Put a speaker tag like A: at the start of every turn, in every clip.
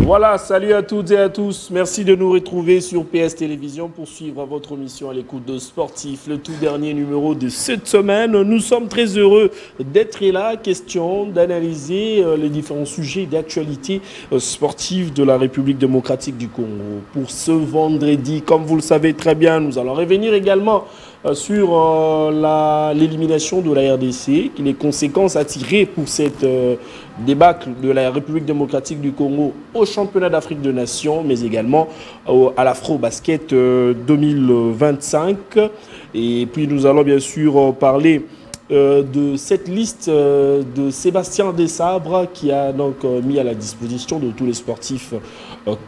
A: Voilà, salut à toutes et à tous. Merci de nous retrouver sur PS Télévision pour suivre votre émission à l'écoute de Sportif, le tout dernier numéro de cette semaine. Nous sommes très heureux d'être là, question d'analyser les différents sujets d'actualité sportive de la République démocratique du Congo. Pour ce vendredi, comme vous le savez très bien, nous allons revenir également sur l'élimination de la RDC, les conséquences à tirer pour cette débâcle de la République démocratique du Congo au championnat d'Afrique des Nations, mais également à l'Afro-Basket 2025. Et puis nous allons bien sûr parler de cette liste de Sébastien Desabre qui a donc mis à la disposition de tous les sportifs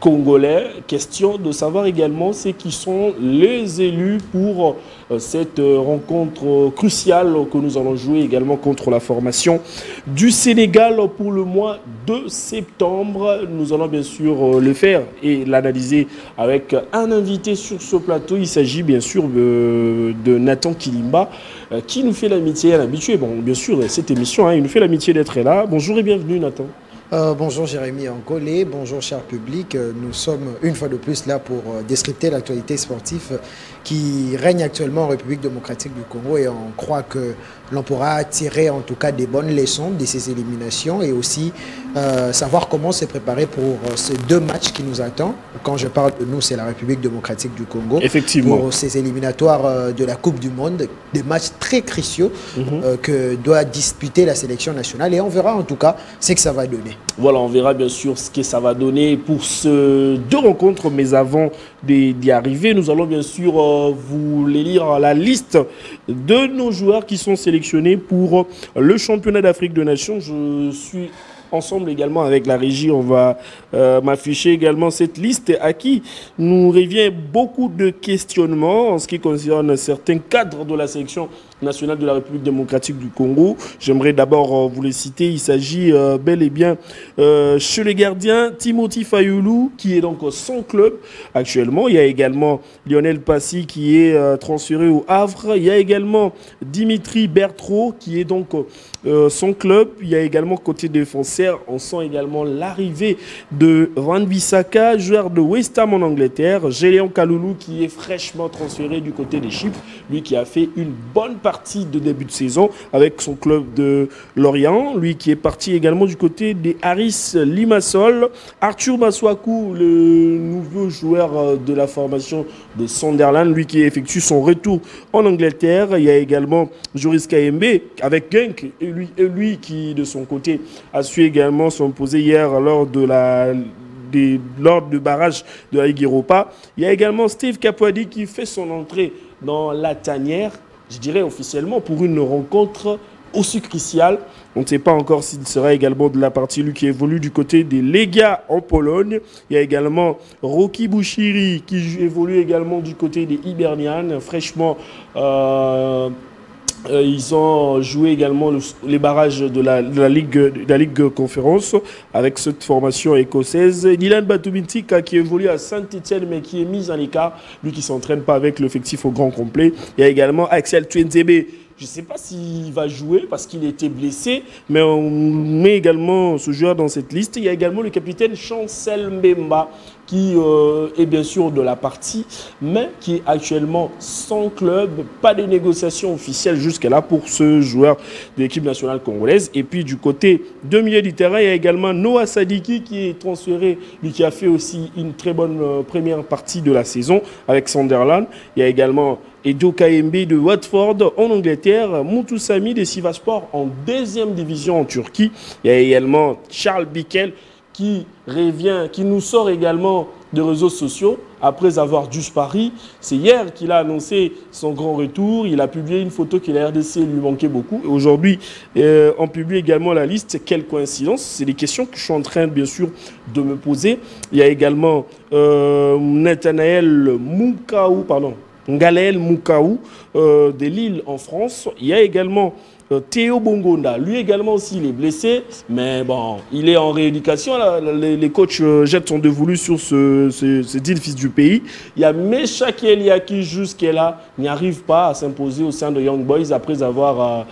A: congolais. Question de savoir également qui sont les élus pour cette rencontre cruciale que nous allons jouer également contre la formation du Sénégal pour le mois de septembre. Nous allons bien sûr le faire et l'analyser avec un invité sur ce plateau. Il s'agit bien sûr de Nathan Kilimba qui nous fait l'amitié à l'habitué. Bon, bien sûr, cette émission, il nous fait l'amitié d'être là. Bonjour et bienvenue Nathan.
B: Bonjour Jérémy Ancolé, bonjour cher public. Nous sommes une fois de plus là pour décrypter l'actualité sportive qui règne actuellement en République démocratique du Congo et on croit que l'on pourra tirer en tout cas des bonnes leçons de ces éliminations et aussi savoir comment se préparer pour ces deux matchs qui nous attendent. Quand je parle de nous, c'est la République démocratique du Congo.
A: Effectivement.
B: Pour ces éliminatoires de la Coupe du Monde, des matchs très cruciaux que doit disputer la sélection nationale et on verra en tout cas ce que ça va donner.
A: Voilà, on verra bien sûr ce que ça va donner pour ces deux rencontres, mais avant d'y arriver, nous allons bien sûr vous lire la liste de nos joueurs qui sont sélectionnés pour le championnat d'Afrique des Nations. Je suis ensemble également avec la régie, on va m'afficher également cette liste à qui nous revient beaucoup de questionnements en ce qui concerne certains cadres de la sélection nationale de la République démocratique du Congo. J'aimerais d'abord vous les citer. Il s'agit bel et bien chez les gardiens Timothy Fayoulou qui est donc sans club actuellement. Il y a également Lionel Passy qui est transféré au Havre. Il y a également Dimitri Berthaud qui est donc son club. Il y a également côté défenseur, on sent également l'arrivée de Van Bissaka, joueur de West Ham en Angleterre. Géléon Kaloulou qui est fraîchement transféré du côté des Chypres, lui qui a fait une bonne partie de début de saison avec son club de Lorient, lui qui est parti également du côté des Harris Limassol. Arthur Maswaku, le nouveau joueur de la formation de Sunderland, lui qui effectue son retour en Angleterre. Il y a également Joris Kayembe avec Genk, et lui qui de son côté a su également s'imposer hier lors du barrage de la Ligue Europa. Il y a également Steve Kapwadi qui fait son entrée dans la tanière, je dirais officiellement, pour une rencontre aussi cruciale. On ne sait pas encore s'il sera également de la partie, lui qui évolue du côté des Legia en Pologne. Il y a également Rocky Bouchiri qui évolue également du côté des Hibernian. Fraîchement, ils ont joué également les barrages de la Ligue Conférence avec cette formation écossaise. Dylan Batumintika qui évolue à Saint-Etienne mais qui est mis en écart, lui qui ne s'entraîne pas avec l'effectif au grand complet. Il y a également Axel Twenzebe. Je ne sais pas s'il va jouer parce qu'il était blessé, mais on met également ce joueur dans cette liste. Il y a également le capitaine Chancel Mbemba qui est bien sûr de la partie, mais qui est actuellement sans club. Pas de négociation officielle jusqu'à là pour ce joueur de l'équipe nationale congolaise. Et puis du côté de milieu du terrain, il y a également Noah Sadiki qui est transféré, lui qui a fait aussi une très bonne première partie de la saison avec Sunderland. Il y a également Edo Kayembe de Watford en Angleterre, Moutou Sami de Sivasspor en deuxième division en Turquie. Il y a également Charles Bikel qui revient, qui nous sort également des réseaux sociaux après avoir dû Paris. C'est hier qu'il a annoncé son grand retour. Il a publié une photo que la RDC lui manquait beaucoup. Et aujourd'hui, on publie également la liste. Quelle coïncidence? C'est des questions que je suis en train, bien sûr, de me poser. Il y a également Nathanaël Ngalael Moukaou de Lille en France. Il y a également Théo Bongonda, lui également aussi, il est blessé, mais bon, il est en rééducation. Les coachs jettent son dévolu sur ce dit fils du pays. Il y a Meshak Elia qui, jusqu'à-là, n'y arrive pas à s'imposer au sein de Young Boys après avoir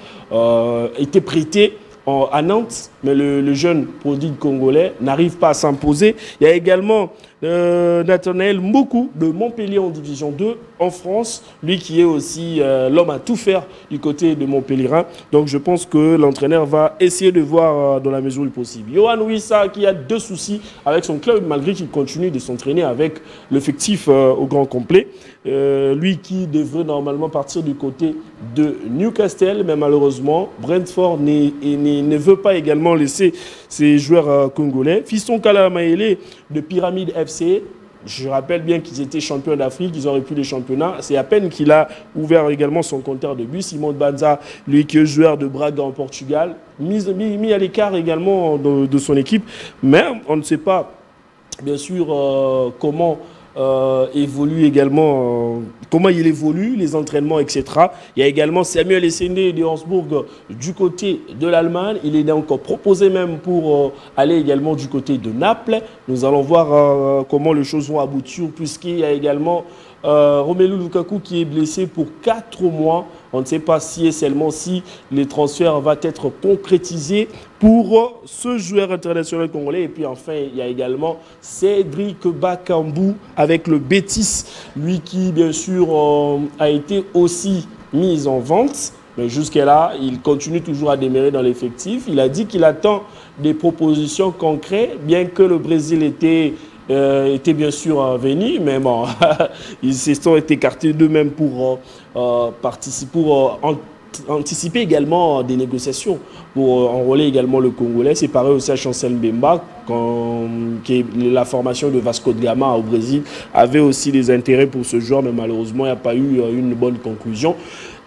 A: été prêté à Nantes, mais le jeune prodigue congolais n'arrive pas à s'imposer. Il y a également Nathanaël Mboku de Montpellier en Division 2 en France, lui qui est aussi l'homme à tout faire du côté de Montpellierin. Donc je pense que l'entraîneur va essayer de voir dans la mesure du possible. Yohan Wissa qui a 2 soucis avec son club malgré qu'il continue de s'entraîner avec l'effectif au grand complet. Lui qui devrait normalement partir du côté de Newcastle, mais malheureusement Brentford ne veut pas également laisser ses joueurs congolais. Fiston Kala Maele de Pyramide FC, je rappelle bien qu'ils étaient champions d'Afrique, ils auraient pu les championnats. C'est à peine qu'il a ouvert également son compteur de but. Simon Banza, lui qui est joueur de Braga en Portugal, mis à l'écart également de son équipe. Mais on ne sait pas, bien sûr, comment évolue également, comment il évolue, les entraînements, etc. Il y a également Samuel Essendé de Hansburg du côté de l'Allemagne. Il est encore proposé même pour aller également du côté de Naples. Nous allons voir comment les choses vont aboutir, puisqu'il y a également Romelu Lukaku qui est blessé pour 4 mois. On ne sait pas si et seulement si les transferts vont être concrétisés pour ce joueur international congolais. Et puis enfin, il y a également Cédric Bakambu avec le Betis, lui qui bien sûr a été aussi mis en vente. Mais jusqu'à là, il continue toujours à demeurer dans l'effectif. Il a dit qu'il attend des propositions concrètes, bien que le Brésil était bien sûr venu, mais bon, ils se sont écartés d'eux-mêmes pour anticiper également des négociations, pour enrôler également le Congolais. C'est pareil aussi à Chancel Mbemba, qui la formation de Vasco de Gama au Brésil avait aussi des intérêts pour ce joueur, mais malheureusement, il n'y a pas eu une bonne conclusion.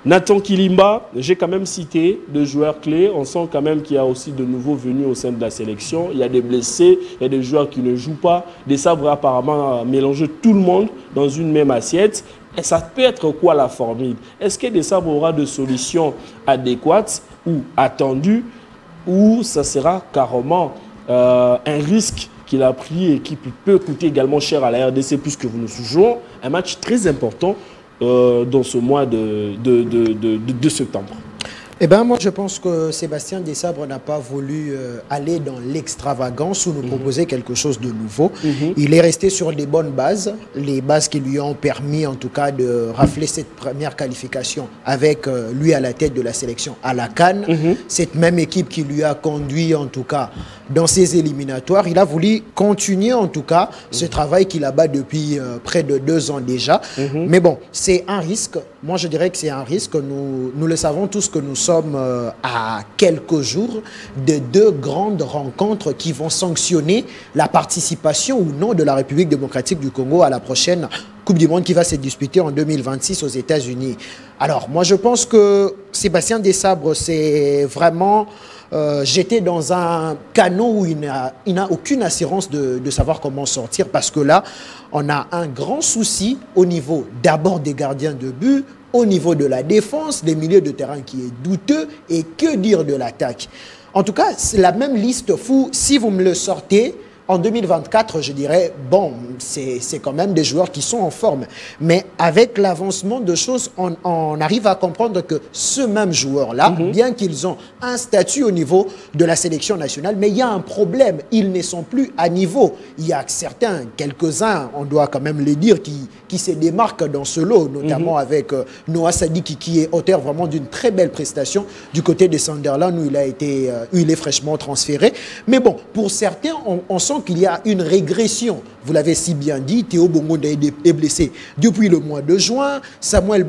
A: Nathan Kilimba, j'ai quand même cité 2 joueurs clés. On sent quand même qu'il y a aussi de nouveaux venus au sein de la sélection. Il y a des blessés, il y a des joueurs qui ne jouent pas. Des sabres apparemment mélanger tout le monde dans une même assiette. Et ça peut être quoi la formule? Est-ce que des sabres aura de solutions adéquates ou attendues, ou ça sera carrément un risque qu'il a pris et qui peut coûter également cher à la RDC, puisque nous jouons un match très important dans ce mois de septembre?
B: Eh bien, moi, je pense que Sébastien Desabre n'a pas voulu aller dans l'extravagance ou nous proposer quelque chose de nouveau. Il est resté sur des bonnes bases, les bases qui lui ont permis, en tout cas, de rafler cette première qualification avec lui à la tête de la sélection à la CAN. Cette même équipe qui lui a conduit, en tout cas, dans ses éliminatoires. Il a voulu continuer, en tout cas, ce travail qu'il abat depuis près de 2 ans déjà. Mais bon, c'est un risque. Moi, je dirais que c'est un risque. Nous le savons tous que nous sommes à quelques jours de 2 grandes rencontres qui vont sanctionner la participation ou non de la République démocratique du Congo à la prochaine Coupe du Monde qui va se disputer en 2026 aux États-Unis. Alors, moi, je pense que Sébastien Desabre, c'est vraiment jeté dans un canot où il n'a aucune assurance de savoir comment sortir, parce que là, on a un grand souci au niveau d'abord des gardiens de but, au niveau de la défense, des milieux de terrain qui est douteux, et que dire de l'attaque. En tout cas, c'est la même liste fou. Si vous me le sortez, en 2024, je dirais, bon, c'est quand même des joueurs qui sont en forme. Mais avec l'avancement de choses, on arrive à comprendre que ce même joueur-là, bien qu'ils ont un statut au niveau de la sélection nationale, mais il y a un problème. Ils ne sont plus à niveau. Il y a certains, quelques-uns, on doit quand même les dire, qui se démarquent dans ce lot, notamment avec Noah Sadiki, qui est auteur vraiment d'une très belle prestation du côté de Sunderland, où il est fraîchement transféré. Mais bon, pour certains, on sent qu'il y a une régression. Vous l'avez si bien dit, Théo Bongonde est blessé depuis le mois de juin. Samuel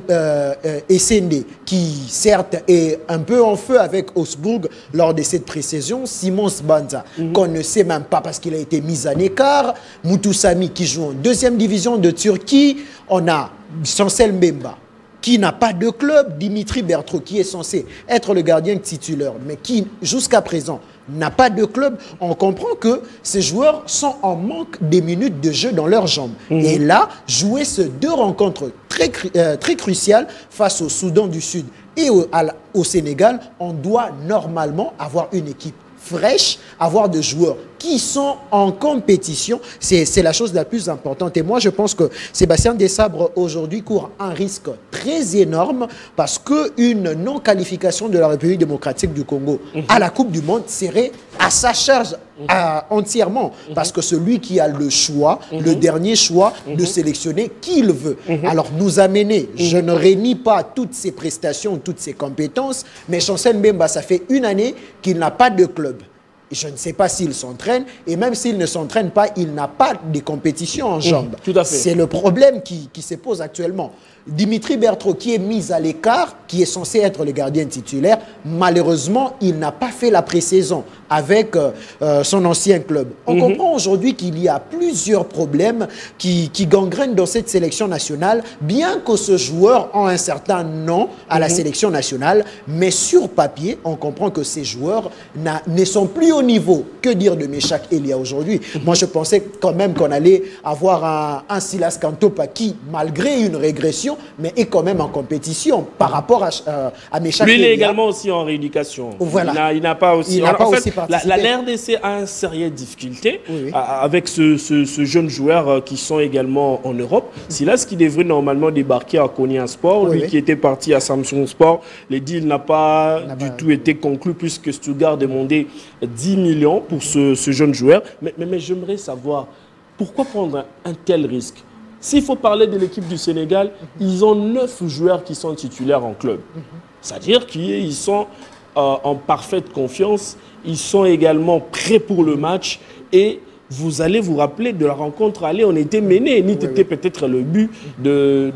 B: Essendé, qui certes est un peu en feu avec Augsbourg lors de cette pré-saison. Simon Banza, qu'on ne sait même pas parce qu'il a été mis en écart. Moutou Sami, qui joue en 2e division de Turquie. On a Chancel Mbemba, qui n'a pas de club. Dimitri Berthaud, qui est censé être le gardien titulaire, mais qui, jusqu'à présent, n'a pas de club. On comprend que ces joueurs sont en manque des minutes de jeu dans leurs jambes. Et là, jouer ces 2 rencontres très cruciales face au Soudan du Sud et au Sénégal, on doit normalement avoir une équipe fraîche, avoir des joueurs qui sont en compétition. C'est la chose la plus importante. Et moi, je pense que Sébastien Desabre, aujourd'hui, court un risque très énorme parce qu'une non-qualification de la République démocratique du Congo à la Coupe du Monde serait à sa charge entièrement. Parce que celui qui a le choix, le dernier choix, de sélectionner qui il veut. Alors, nous amener, je ne réunis pas toutes ses prestations, toutes ses compétences, mais Chancel Mbemba, ça fait une année qu'il n'a pas de club. Je ne sais pas s'il s'entraîne, et même s'il ne s'entraîne pas, il n'a pas de compétition en jambes. C'est le problème qui se pose actuellement. Dimitri Berthaud, qui est mis à l'écart, qui est censé être le gardien titulaire, malheureusement, il n'a pas fait la pré-saison avec son ancien club. On comprend aujourd'hui qu'il y a plusieurs problèmes qui gangrènent dans cette sélection nationale, bien que ce joueur ait un certain nom à la sélection nationale, mais sur papier, on comprend que ces joueurs ne sont plus au niveau. Que dire de Meshak Elia aujourd'hui? Moi, je pensais quand même qu'on allait avoir un Silas Kantopa qui, malgré une régression, mais est quand même en compétition par rapport à Meshak Elia.
A: Lui, il est également aussi en rééducation.
B: Voilà.
A: Il n'a pas aussi...
B: En fait,
A: la RDC a une sérieuse difficulté avec ce jeune joueur qui sont également en Europe. Silas qui devrait normalement débarquer à Konya Sport, lui qui était parti à Samsung Sport. Le deal n'a pas du tout été conclu puisque Stuttgart demandait 10 millions pour ce jeune joueur. Mais j'aimerais savoir pourquoi prendre un tel risque. S'il faut parler de l'équipe du Sénégal, ils ont 9 joueurs qui sont titulaires en club. C'est-à-dire qu'ils sont en parfaite confiance, ils sont également prêts pour le match et vous allez vous rappeler de la rencontre aller, on était mené, c'était peut-être le but de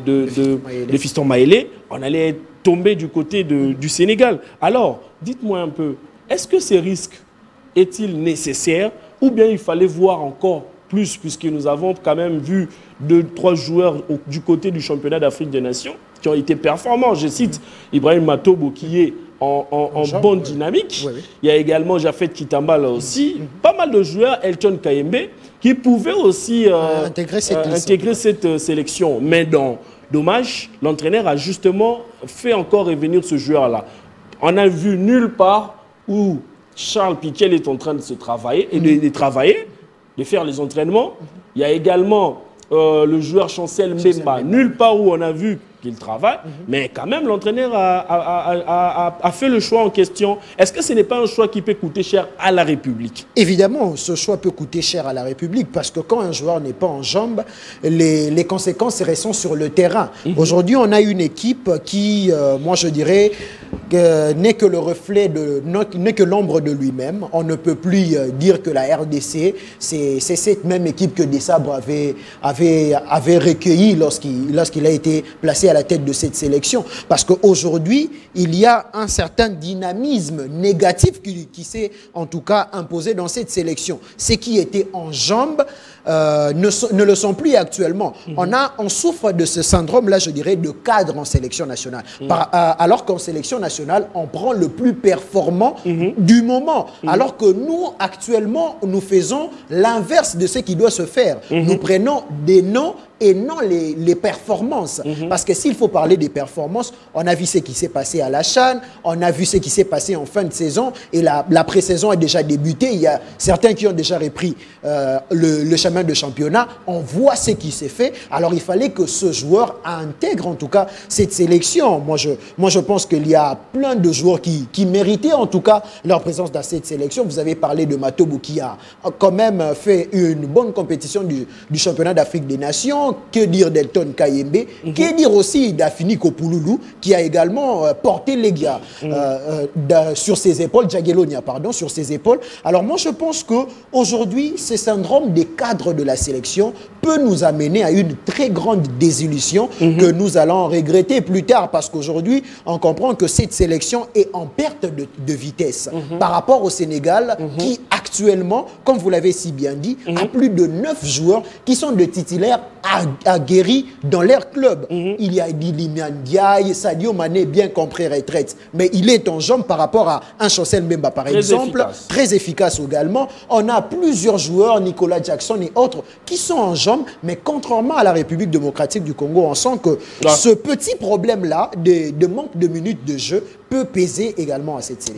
A: Fiston Maélé, on allait tomber du côté du Sénégal. Alors, dites-moi un peu, est-ce que ces risques est-il nécessaire ou bien il fallait voir encore plus, puisque nous avons quand même vu 2-3 joueurs du côté du championnat d'Afrique des Nations qui ont été performants. Je cite Ibrahim Matobo qui est en bonne dynamique. Il y a également Jafet Kitamba là aussi. Pas mal de joueurs, Elton Kayembe, qui pouvaient aussi intégrer cette sélection. Mais dommage, l'entraîneur a justement fait encore revenir ce joueur-là. On a vu nulle part où Charles Piquet est en train de se travailler et de faire les entraînements. Il y a également le joueur Chancel Mbemba, nulle part où on a vu qu'il travaille, mais quand même l'entraîneur a fait le choix en question. Est-ce que ce n'est pas un choix qui peut coûter cher à la République?
B: Évidemment, ce choix peut coûter cher à la République parce que quand un joueur n'est pas en jambes, les conséquences restent sur le terrain. Aujourd'hui, on a une équipe qui, moi je dirais, n'est que le reflet n'est que l'ombre de lui-même. On ne peut plus dire que la RDC, c'est cette même équipe que Desabre avait recueillie lorsqu'il a été placé à la tête de cette sélection. Parce qu'aujourd'hui, il y a un certain dynamisme négatif qui s'est en tout cas imposé dans cette sélection. Ceux qui étaient en jambes ne le sont plus actuellement. On souffre de ce syndrome-là, je dirais, de cadre en sélection nationale. Alors qu'en sélection nationale, on prend le plus performant du moment. Alors que nous, actuellement, nous faisons l'inverse de ce qui doit se faire. Nous prenons des noms et non les performances. Parce que s'il faut parler des performances, on a vu ce qui s'est passé à la CHAN, on a vu ce qui s'est passé en fin de saison, et la pré-saison a déjà débuté. Il y a certains qui ont déjà repris le chemin de championnat. On voit ce qui s'est fait. Alors il fallait que ce joueur intègre en tout cas cette sélection. Moi je pense qu'il y a plein de joueurs qui méritaient en tout cas leur présence dans cette sélection. Vous avez parlé de Matobo qui a quand même fait une bonne compétition du championnat d'Afrique des Nations. Que dire d'Elton Kayembe? Que dire aussi d'Afini Kopouloulou qui a également porté les gars sur ses épaules, Jagiellonia, pardon, sur ses épaules. Alors moi je pense qu'aujourd'hui, ce syndrome des cadres de la sélection peut nous amener à une très grande désillusion que nous allons regretter plus tard parce qu'aujourd'hui, on comprend que cette sélection est en perte de vitesse par rapport au Sénégal qui actuellement, comme vous l'avez si bien dit, a plus de 9 joueurs qui sont de titulaires aguerris dans leur club. Il y a Lilian Ndiaye, Sadio Mané, bien compris retraite, mais il est en jambes par rapport à un Chancel Mbemba par exemple, très efficace également. On a plusieurs joueurs, Nicolas Jackson et autres, qui sont en jambes, mais contrairement à la République démocratique du Congo, on sent que ce petit problème-là de manque de minutes de jeu peut peser également à cette série.